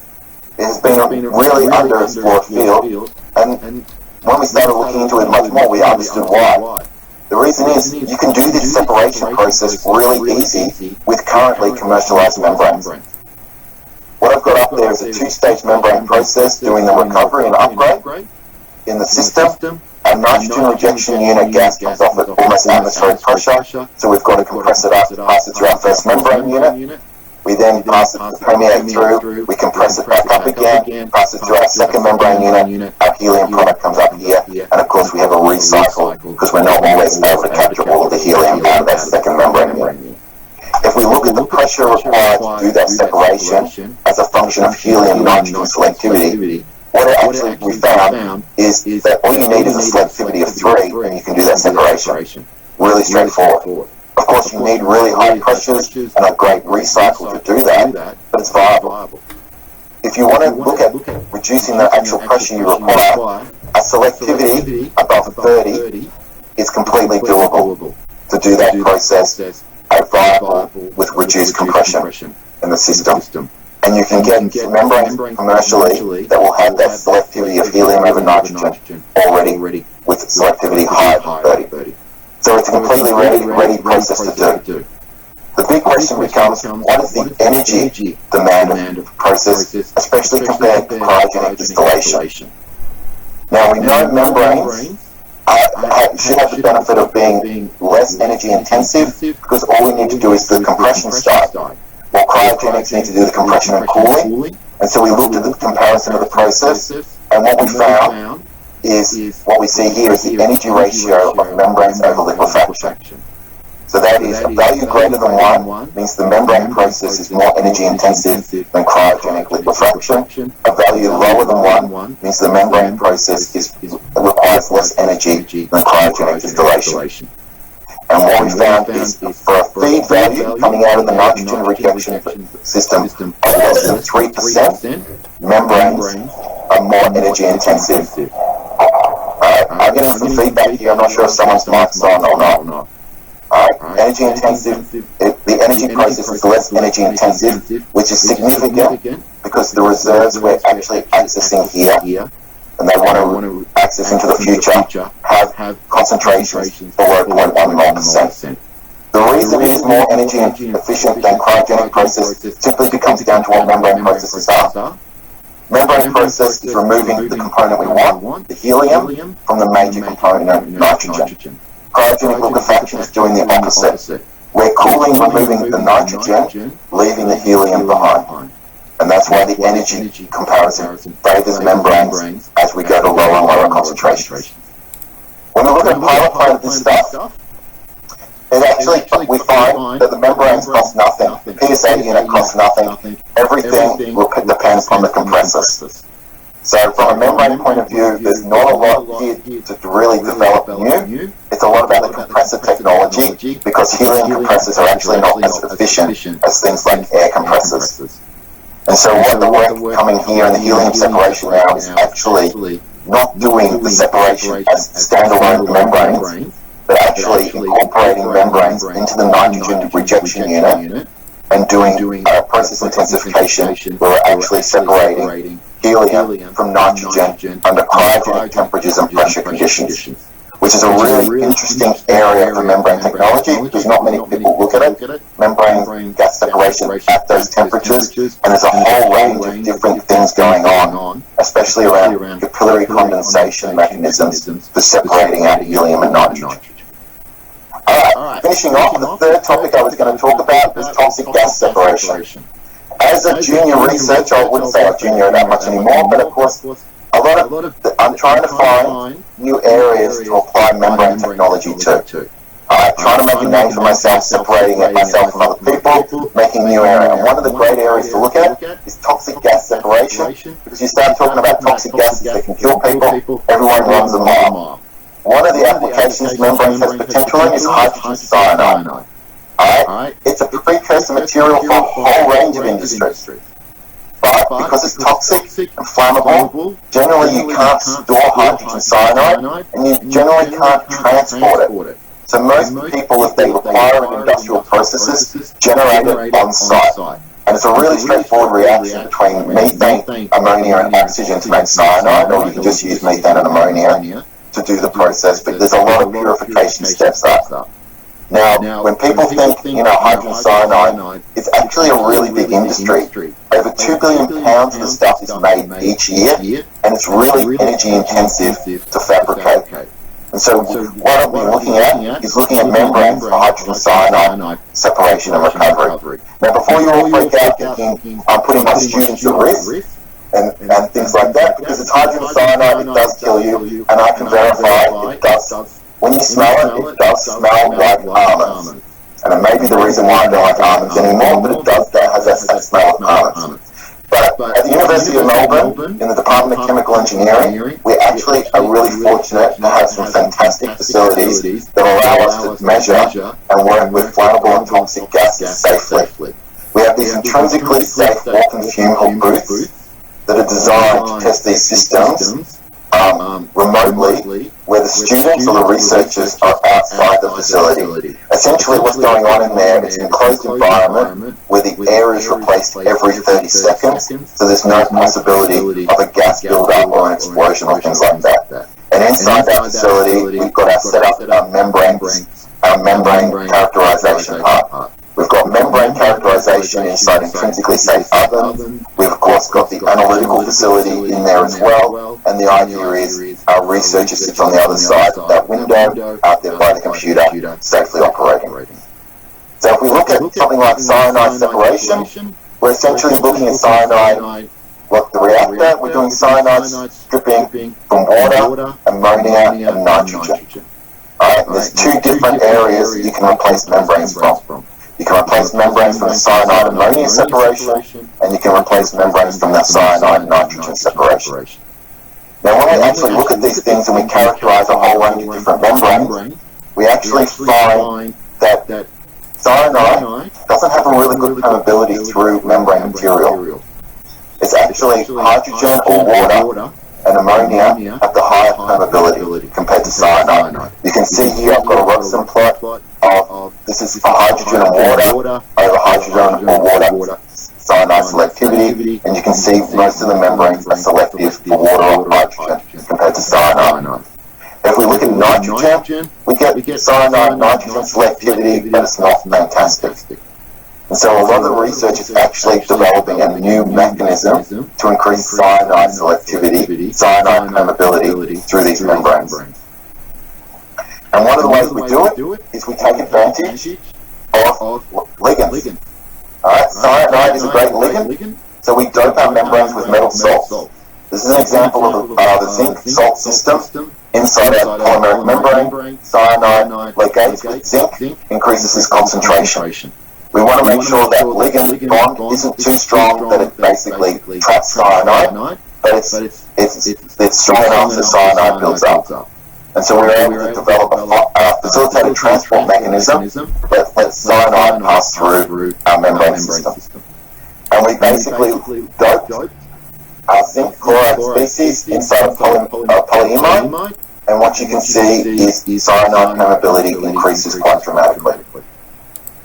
has been a really underexplored field, and when we started looking into it much more, we understood why. The reason is, you can do this separation process really easy with currently commercialized membranes. What I've got up there is a 2-stage membrane process doing the recovery and upgrade. In the system, a nitrogen rejection unit gas comes off at almost atmospheric pressure, so we've got to compress it up, pass it through our first membrane unit. We then pass it to permeate through, we compress it back up again, pass it through our second membrane unit, our helium product comes up here, and of course we have a recycle, because we're not always able to capture all of the helium out of that second membrane unit. If we look at the pressure required to do that separation as a function of helium-nitrogen selectivity, what actually we found is that all you need is a selectivity of 3 and you can do that separation. Really straightforward. Of course, you need really high pressures and a great recycle to do that, but it's viable. If you want to look at reducing the actual pressure you require, a selectivity above 30 is completely doable to do that process at viable with reduced compression in the system. And you can get membranes commercially that will have that selectivity of helium over nitrogen already with selectivity higher than 30. So it's a completely ready process to do. The big question becomes, what is the energy demand of the process, especially compared to cryogenic distillation? Now we know membranes should have the benefit of being less energy intensive, because all we need to do is the compression side, while cryogenics need to do the compression and cooling. And so we looked at the comparison of the process, and what we found is what we see here is the energy ratio of membranes over liquefaction. So that is, a value greater than 1 means the membrane process is more energy intensive than cryogenic liquefaction. A value lower than 1 means the membrane process requires less energy than cryogenic distillation. And what we found is, for a feed value coming out of the nitrogen rejection system of less than 3%, membranes are more energy intensive. I'm getting some feedback here. I'm not sure if someone's mic's on or not. Energy intensive, the energy process is less energy intensive, which is significant because the reserves we're actually accessing here, and they want to access into the future, have concentrations below 0.1%. The reason it is more energy efficient than cryogenic process simply becomes down to what membrane processes are. Membrane process is removing the component we want, the helium, from the major component, nitrogen. Cryogenic liquefaction is doing the opposite. We're cooling, removing the nitrogen, leaving the helium behind. And that's why the energy comparison favors membranes as we go to lower and lower concentrations. When we look at a pilot plant of this stuff, it actually, we find that the membranes cost nothing, the PSA unit costs nothing, everything will depend on the compressors. So from a membrane point of view, there's not a lot here to really develop new. It's a lot about the compressor technology, because helium compressors are actually not as efficient as things like air compressors. And so what the work coming here in the helium separation now is actually not doing the separation as standalone membranes, but actually incorporating membranes into the nitrogen rejection unit and doing process intensification, where we're actually separating helium from nitrogen under cryogenic temperatures and pressure conditions, which is a really interesting area for membrane technology because not many people look at it. Membrane gas separation at those temperatures, and there's a whole range of different things going on, especially around capillary condensation mechanisms for separating out helium and nitrogen. Alright, finishing off, the third topic I was going to talk about was toxic gas separation. As a junior researcher, I wouldn't say I'm junior that much anymore, but of course, I'm trying to find new areas to apply membrane technology to. Trying to make a name for myself, separating myself from other people, making new areas. And one of the great areas to look at is toxic gas separation, because you start talking about toxic gases that can kill people, everyone runs a mile. One of the applications membrane has potential in is hydrogen cyanide. It's a precursor material for a whole range of industries. But because it's toxic and flammable, generally you can't store hydrogen cyanide and you generally can't transport it. So most people, if they require it in industrial processes, generate it on site. And it's a really straightforward reaction between methane, ammonia and oxygen to make cyanide, or you can just use methane and ammonia to do the process, but there's a lot of purification steps up. Now, when people think, hydrogen cyanide, it's actually a really big industry. Over 2 billion pounds of the stuff is made each year, and it's really energy intensive to fabricate. And so what I've been looking at is looking at membranes for hydrogen cyanide separation and recovery. Now, before you all freak out thinking I'm putting my students at risk, and things like that, because it's hydrogen cyanide, it does kill you, and I can verify it does. When you smell it, it does smell like almonds. And it may be the reason why I don't like almonds anymore, but it has that same smell of almonds. But at the University of Melbourne, in the Department of Chemical Engineering, we actually are really fortunate to have some fantastic facilities that allow us to measure and work with flammable and toxic gases safely. We have these intrinsically safe walk and fume hood booths that are designed to test these systems remotely, where the students or the researchers are outside the facility. Essentially what's going on in there, it's an enclosed environment where the air is replaced every 30 seconds, so there's no possibility of a gas build-up or an explosion or things like that. And inside that facility, we've got our setup, our membrane characterization part. We've got membrane characterization inside intrinsically safe oven. We've of course got the analytical facility in there as well. And the idea is our researcher sits on the other side of that window, out there by the computer, safely operating. So if we look at something like cyanide separation, we're essentially looking at cyanide, the reactor, we're doing cyanide stripping from water, ammonia, and nitrogen. There's two different areas that you can replace membranes from. You can replace membranes from the cyanide ammonia separation, and you can replace membranes from the cyanide nitrogen separation. Now, when we actually look at these things and we characterize a whole range of different membranes, we actually find that cyanide doesn't have a really good permeability through membrane material. It's actually hydrogen or water and ammonia have the higher permeability compared to cyanide. You can see here I've got a Rodson plot of this is for hydrogen and water over hydrogen or water cyanide selectivity, and you can see most of the membranes are selective for water or hydrogen compared to cyanide. If we look at nitrogen, we get cyanide nitrogen selectivity, but it's not fantastic. And so a lot of the research is actually developing a new mechanism to increase cyanide selectivity, cyanide permeability through these membranes. And one of the ways we do it is we take advantage of ligands. Cyanide is a great ligand, so we dope our membranes with metal salts. This is an example of the zinc salt system. Inside our polymeric membrane, cyanide ligates with zinc, increases this concentration. We want to make sure that ligand bond isn't too strong that it basically traps cyanide, but it's strong enough that cyanide builds up. And so we're able to develop a facilitated transport mechanism that lets cyanide pass through our membrane system. And we basically dope our zinc chloride species inside a polyimide, and what you can see is cyanide permeability increases quite dramatically.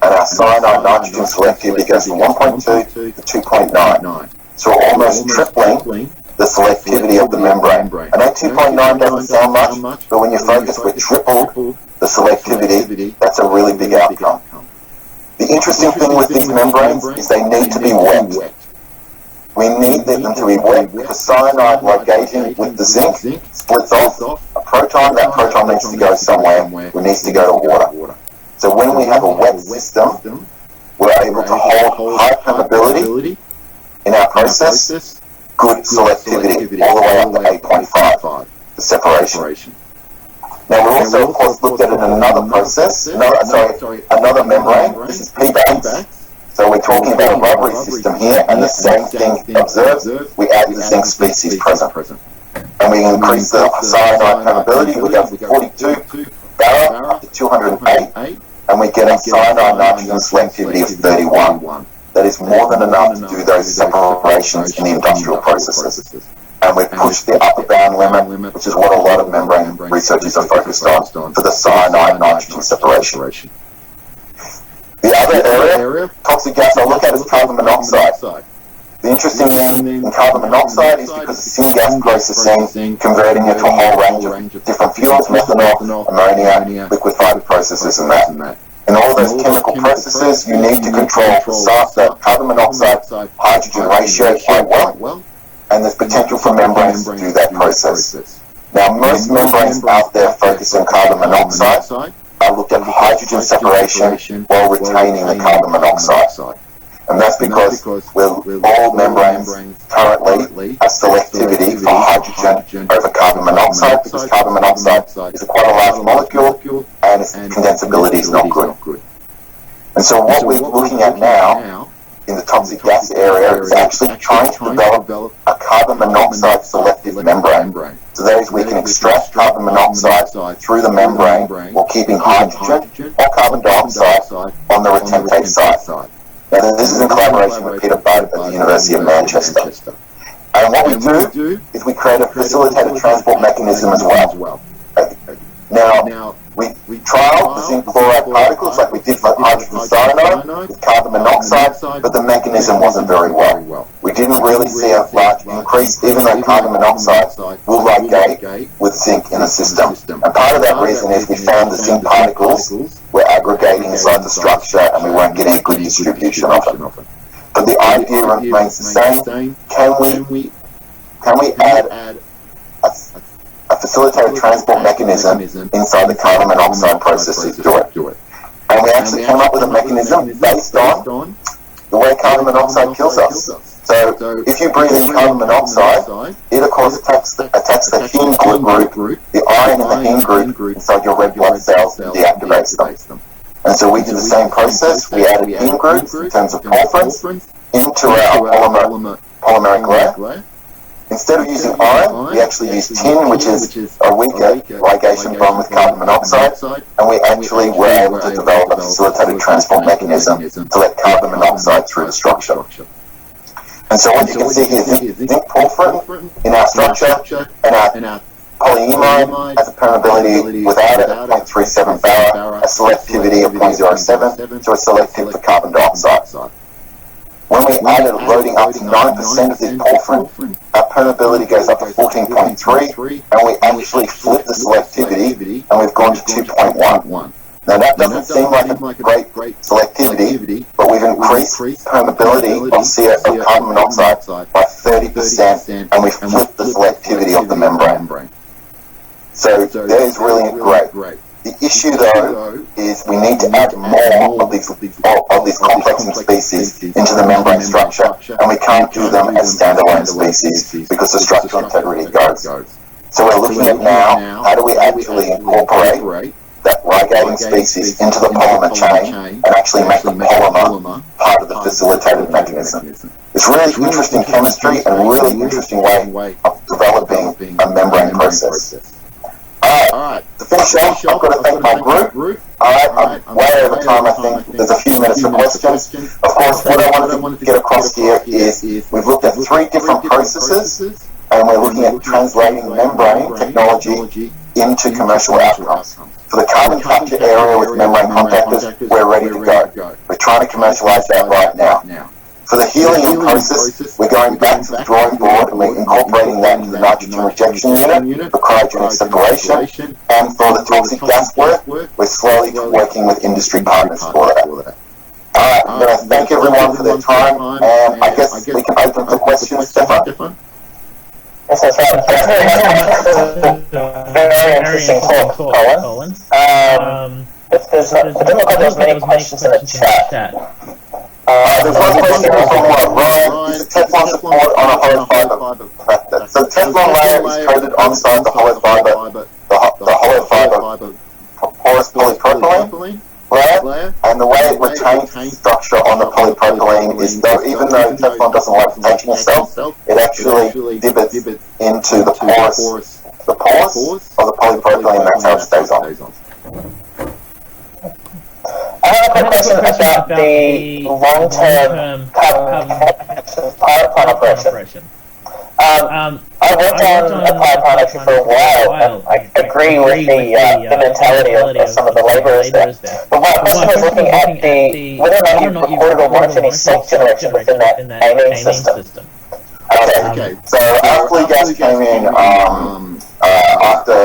and our cyanide nitrogen selectivity goes from 1.2 to 2.9. So we're almost tripling the selectivity of the membrane. I know 2.9 doesn't sound much, but when you focus with triple the selectivity, that's a really big outcome. The interesting thing with these membranes is they need to be wet. We need them to be wet because cyanide ligating with the zinc splits off a proton. That proton needs to go somewhere. It needs to go to water. So when we have a wet system, we're able to hold high permeability in our process, good selectivity, all the way up to 8.5, the separation. Now we also, of course, looked at it in another process, another membrane. This is PBAX. So we're talking about a rubbery system here, and the same thing observed. We add the zinc species present. And we increase the cyanide permeability. We go from 42 bara up to 208, and we get a cyanide nitrogen selectivity of 31. That is more than enough to do those separations in the industrial processes. And we push the upper bound limit, which is what a lot of membrane researchers are focused on, for the cyanide nitrogen separation. The other area, toxic gas, I'll look at is carbon monoxide. The interesting thing in carbon monoxide is because of syngas processing, converting it to a whole range of different fuels, methanol, ammonia, liquefied processes and that. In all those chemical processes, you need to control the carbon monoxide hydrogen ratio quite well, and there's potential for membranes to do that process. Now, most membranes out there focus on carbon monoxide. I looked at hydrogen separation while retaining the carbon monoxide. And that's because all membranes currently have selectivity for hydrogen over carbon monoxide, because carbon monoxide is quite a large molecule and its condensability is not good. And so what we're looking at now in the toxic gas area is actually trying to develop a carbon monoxide selective membrane. So that is, we can extract carbon monoxide through the membrane while keeping hydrogen or carbon dioxide on the retentate side. Now this is in collaboration with Peter Budd at the University of Manchester. And what we do is we create a facilitated transport mechanism as well. Now, we trialed the zinc chloride particles like we did for hydrogen cyanide with carbon monoxide, but the mechanism wasn't very well. We didn't really see a large increase, even though carbon monoxide will ligate with zinc in the system. And part of that reason is we found the zinc particles were aggregating inside the structure and we weren't getting a good distribution of it. But the idea remains the same. Can we add a facilitated transport mechanism inside the carbon monoxide process to do it? And we actually came up with a mechanism based on the way carbon monoxide kills us. So if you breathe in carbon monoxide, it of course attacks the heme group, the iron in the heme group inside your red blood cells, and deactivates them. And so we did the same process. We added heme groups in terms of porphyrins into our polymeric layer. Instead of using iron, we actually use tin, which is a weaker ligation bond with carbon monoxide, and we actually were able to develop a facilitated transport mechanism to let carbon monoxide through the structure. And so what you can see here is zinc porphyrin in our structure, and our polyimide has a permeability without it at 0.37 bara, a selectivity of 0.07, so it's selective for carbon dioxide. When we added loading up to 9% of this porphyrin, our permeability goes up to 14.3, and we actually flip the selectivity, and we've gone to 2.1. Now that doesn't seem like a great selectivity, but we've increased permeability of carbon monoxide by 30%, and we've flipped the selectivity of the membrane. So that is really great. The issue, though, is we need to add more of these complexing species into the membrane structure, and we can't do them as standalone species because the structural integrity goes. So we're looking at now, how do we actually incorporate that ligating species into the polymer chain and actually make the polymer part of the facilitated mechanism. It's really interesting chemistry and a really interesting way of developing a membrane process. Alright, to finish off, I've got to thank my group. Alright, I'm way over time, I think. There's a few minutes for questions. Of course, what I wanted to get across here is we've looked at 3 different processes, and we're looking at translating membrane technology into commercial outcomes. For the carbon capture area with membrane contactors, we're ready to go. We're trying to commercialize that right now. For the helium process, we're going back to the drawing board and we're incorporating that into the nitrogen rejection unit for cryogenic separation. And for the toxic gas work, we're slowly working with industry partners for that. Alright, I'm going to thank everyone for their time, and I guess we can open for questions, Stefan. Yes, that's right. Very interesting talk, Colin. It didn't look like there was many questions in the chat. There's one question from Ryan. Is Teflon support on a hollow fiber? So Teflon layer is coated on-site the hollow fiber porous polypropylene layer, and the way it retains structure on the polypropylene is even though Teflon doesn't like attaching itself, it actually divots into the pores of the polypropylene, and that's how it stays on. I have a quick question about the long-term carbon capture pilot plant operation. I worked on a pilot plant actually for a while, and I agree with the mentality of some of the labourers there. But my question was looking at whether or not you've recorded or monitored any salt generation within that amine system. Okay, so our flue gas came in after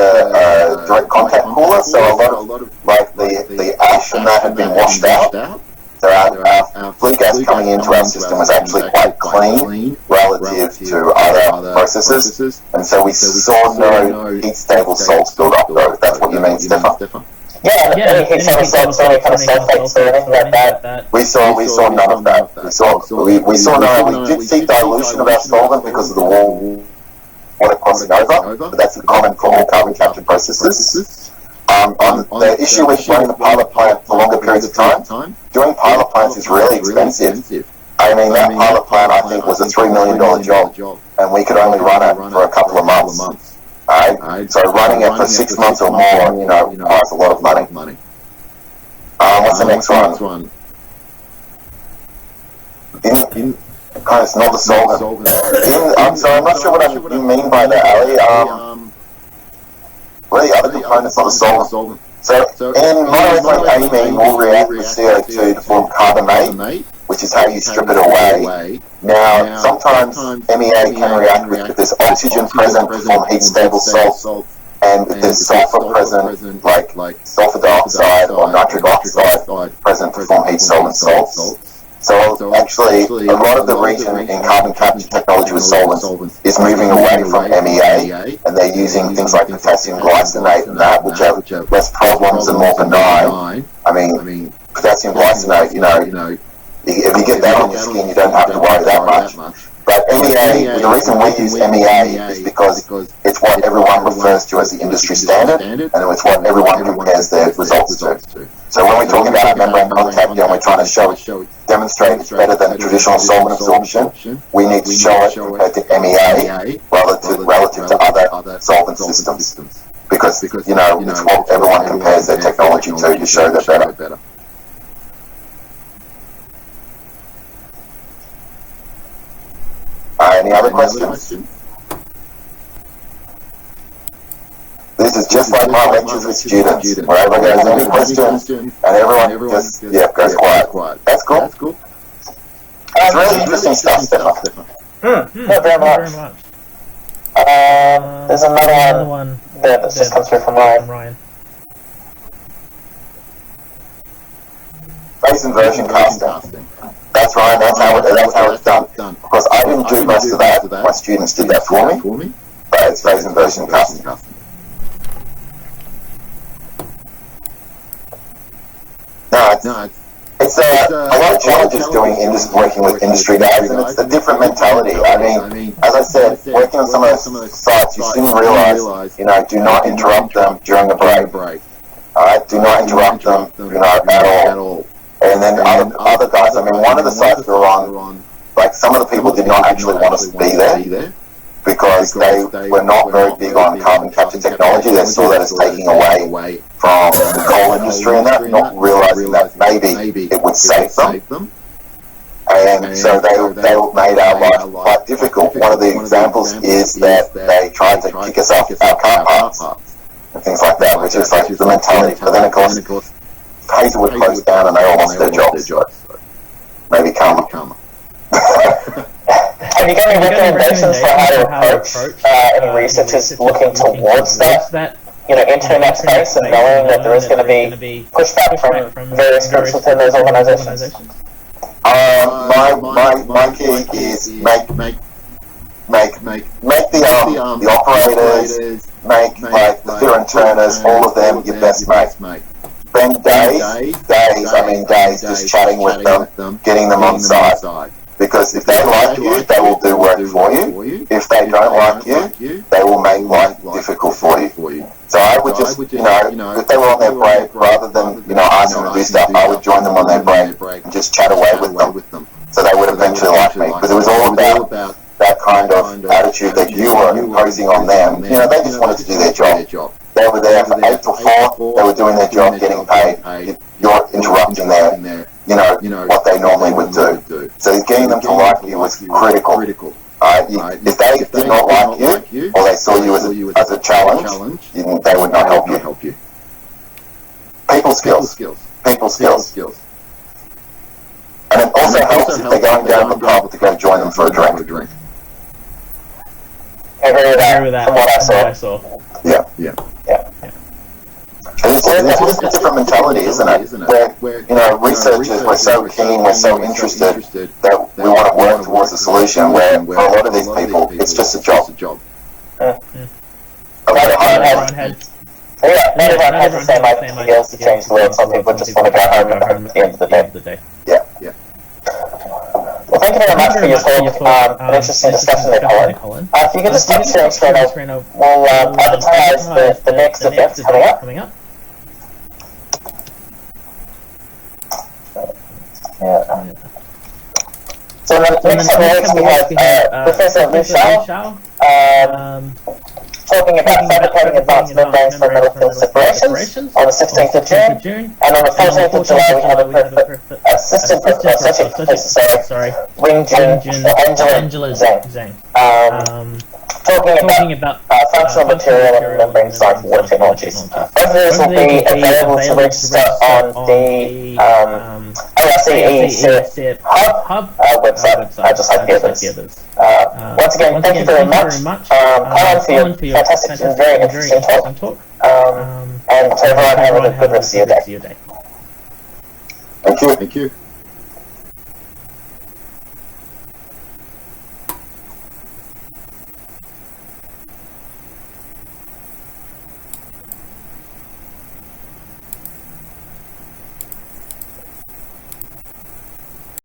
direct contact cooler, so a lot of like the ash and that had been washed out. So our flue gas coming into our system was actually quite clean relative to other processes, and so we saw no heat stable salts build up though. That's what you mean, Stefan? Yeah, any heat stable salts or any kind of sulfates or anything like that. We saw none of that. We saw none. We did see dilution of our solvent because of the water crossing over, but that's a common for all carbon capture processes. The issue with running the pilot plant for longer periods of time, doing pilot plants is really expensive. I mean, that pilot plant I think was a $3 million job, and we could only run it for a couple of months. Alright, so running it for 6 months or more, requires a lot of money. What's the next one? It's not the solvent. I'm sorry, I'm not sure what you mean by that, Ali. What are the other components of the solvent? So in monoethylene amine will react with CO2 to form carbonate, which is how you strip it away. Now, sometimes MEA can react with if there's oxygen present to form heat-stable salt, and if there's sulfur present, like sulfur dioxide or nitric oxide present to form heat-solvent salts. So actually, a lot of the reason in carbon capture technology with solvents is moving away from MEA, and they're using things like potassium glycinate and that, which have less problems and more benign. I mean, potassium glycinate, if you get that on your skin, you don't have to worry that much. But MEA, the reason we use MEA is because it's what everyone refers to as the industry standard, and it's what everyone compares their results to. So when we're talking about membrane contact, we're trying to demonstrate it's better than traditional solvent absorption, we need to show it compared to MEA relative to other solvent systems. Because, it's what everyone compares their technology to show they're better. Any other questions? This is just like my lectures with students, where everyone goes, any questions, and everyone just, goes quiet. That's cool. It's really interesting stuff, Stefan. Yeah, very much. There's another one that's just come through from Ryan. Phase inversion casting. That's right, that's how it's done. Of course, I didn't do most of that, my students did that for me, but it's phase inversion casting. It's a lot of challenges working with industry guys, and it's a different mentality. I mean, as I said, working on some of those sites, you soon realize, do not interrupt them during a break. Alright, do not interrupt them, at all. And then other guys, I mean, one of the sites we were on, like, some of the people did not actually want us to be there because they were not very big on carbon capture technology. They saw that as taking away from the coal industry and that, not realizing that maybe it would save them. And so they made our life quite difficult. One of the examples is that they tried to kick us off our car parks. and things like that, which is like the mentality. But then of course, Hazelwood closed down and they all lost their jobs. So maybe karma. Have you got any recommendations for how to approach any researchers looking towards that? Entering that space and knowing that there is going to be pushback from various groups within those organizations? My key is make the operators, make like the Fear and Turners, all of them your best mate. Spend days just chatting with them, getting them on side. Because if they like you, they will do work for you. If they don't like you, they will make life difficult for you. So I would just, if they were on their break, rather than, ask them to do stuff, I would join them on their break and just chat away with them. So they would eventually like me. Because it was all about that kind of attitude that you were imposing on them. They just wanted to do their job. They were there from 8 till 4, they were doing their job, getting paid. You're interrupting their, what they normally would do. So getting them to like you was critical. If they did not like you, or they saw you as a challenge, they would not help you. People skills. And it also helps if they're going down to the pub to go join them for a drink. I agree with that from what I saw. Yeah. It's just a different mentality, isn't it? Where, researchers, we're so keen, we're so interested that we want to work towards a solution, where for a lot of these people, it's just a job. Not everyone has the same ideals to change the world. Some people just want to go home and home at the end of the day. Yeah. Well, thank you very much for your talk. An interesting discussion there, Colin. If you could just stop sharing screen, we'll advertise the next events coming up. Yeah. So the next event we have Professor Liu Shao talking about fabricating advanced membranes for metal film separations on the 16th of June, and on the 14th of July we have Associate Professor Angela Zhang. Talking about functional material and membrane design for water technologies. Both of these will be available to register on the ORCE Hub website, just like the others. Once again, thank you very much, Colin, for your fantastic and very interesting talk. And to everyone, have a good rest of your day. Thank you.